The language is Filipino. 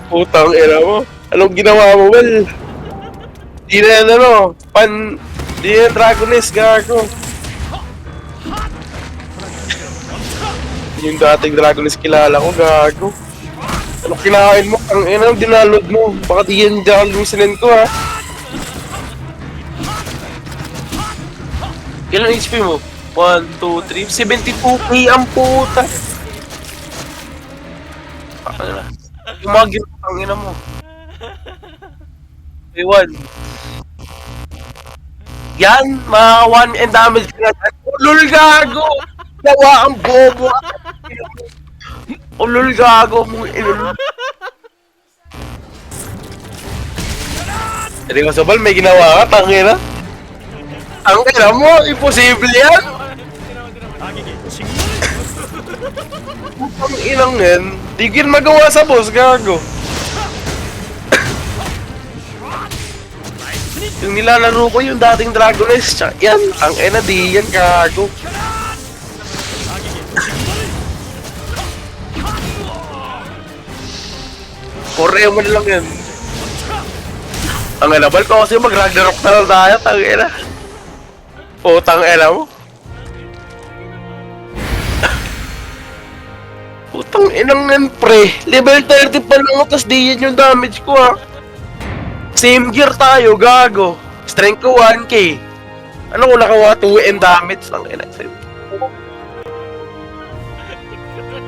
Putang ina mo. Anong ginawa mo, Well? Di na yan, ano, di na yan Dragoness, gago. Yung dating Dragoness kilala ko, gago. Ano kinain mo? Ang ina, dinaload mo. Baka di yan Dragoness ko, ha? Ilan HP mo? 1, 2, 3, 72k ang puta. Ano na? Yung mga ginutang ina mo. Ewan. Yan, mga 1 and damage ka na. Ulul gago! Gawa ang bobo! Ulul gago mo, ilul. Hindi ko sabal, may ginawa ka, tangina. Ang ina mo, imposible yan! Ang inang yan, di kin magawa sa boss, gago. Yung nilalaro ko yung dating Dragoness, yan, ang ina di yan, gago. Koreo mo na lang yan. Ang ina, bal ko kasi mag-Ragnarok na lang tayo, tang ina. Putang ina mo. Putang inang yan, pre. Level 30 pa lang ako, tas di yan yung damage ko, ha. Same gear tayo, gago. Strength ko 1k. Ano ko nakawa 2 and damage lang ina.